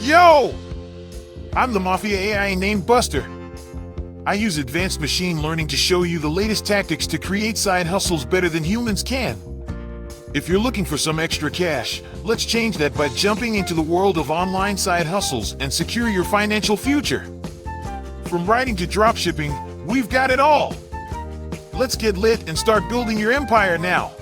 Yo! I'm the Mafia AI named Buster. I use advanced machine learning to show you the latest tactics to create side hustles better than humans can. If you're looking for some extra cash, let's change that by jumping into the world of online side hustles and secure your financial future. From writing to dropshipping, we've got it all. Let's get lit and start building your empire now.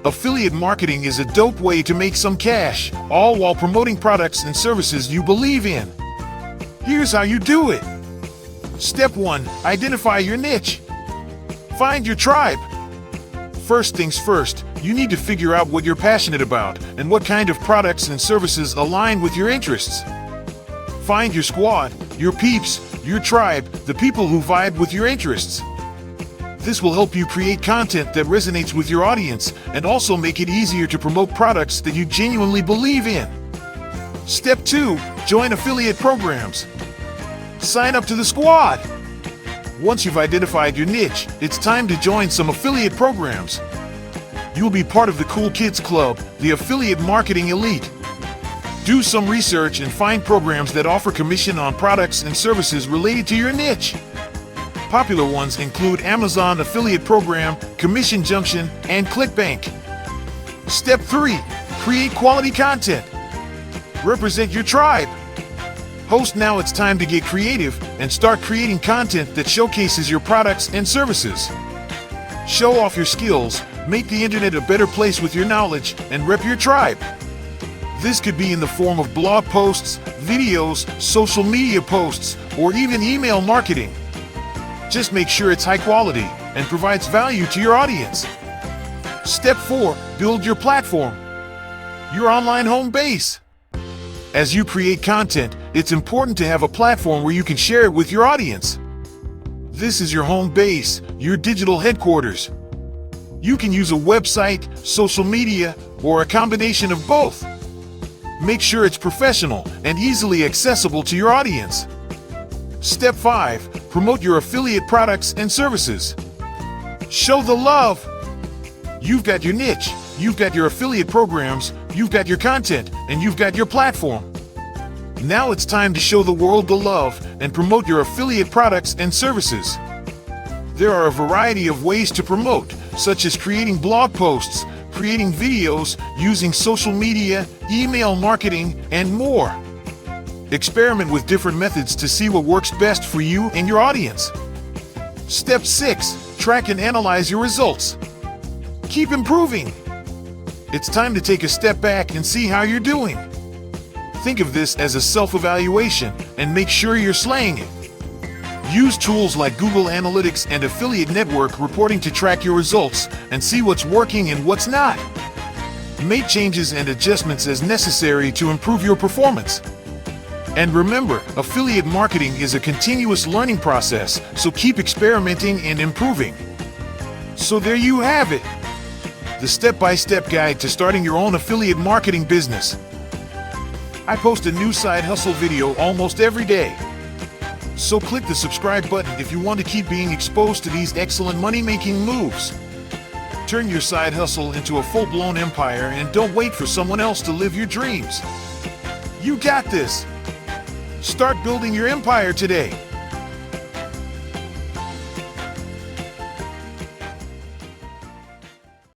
Affiliate marketing is a dope way to make some cash, all while promoting products and services you believe in. Here's how you do it. Step 1. Identify your niche. Find your tribe. First things first, you need to figure out what you're passionate about and what kind of products and services align with your interests. Find your squad, your peeps, your tribe, the people who vibe with your interests. This will help you create content that resonates with your audience and also make it easier to promote products that you genuinely believe in. Step 2. Join affiliate programs. Sign up to the squad. Once you've identified your niche, it's time to join some affiliate programs. You'll be part of the Cool Kids Club, the affiliate marketing elite. Do some research and find programs that offer commission on products and services related to your niche. Popular ones include Amazon Affiliate Program, Commission Junction, and ClickBank. Step 3. Create quality content. Represent your tribe. Host, now it's time to get creative and start creating content that showcases your products and services. Show off your skills, make the internet a better place with your knowledge, and rep your tribe. This could be in the form of blog posts, videos, social media posts, or even email marketing. Just make sure it's high quality and provides value to your audience. Step 4. Build your platform. Your online home base. As you create content, it's important to have a platform where you can share it with your audience. This is your home base, your digital headquarters. You can use a website, social media, or a combination of both. Make sure it's professional and easily accessible to your audience. Step 5. Promote your affiliate products and services. Show the love. You've got your niche, you've got your affiliate programs, you've got your content, and you've got your platform. Now it's time to show the world the love and promote your affiliate products and services. There are a variety of ways to promote, such as creating blog posts, creating videos, using social media, email marketing, and more. Experiment with different methods to see what works best for you and your audience. Step 6. Track and analyze your results. Keep improving. It's time to take a step back and see how you're doing. Think of this as a self-evaluation and make sure you're slaying it. Use tools like Google Analytics and Affiliate Network reporting to track your results and see what's working and what's not. Make changes and adjustments as necessary to improve your performance. And remember, affiliate marketing is a continuous learning process, so keep experimenting and improving. So there you have it. The step-by-step guide to starting your own affiliate marketing business. I post a new side hustle video almost every day. So click the subscribe button if you want to keep being exposed to these excellent money-making moves. Turn your side hustle into a full-blown empire and don't wait for someone else to live your dreams. You got this. Start building your empire today.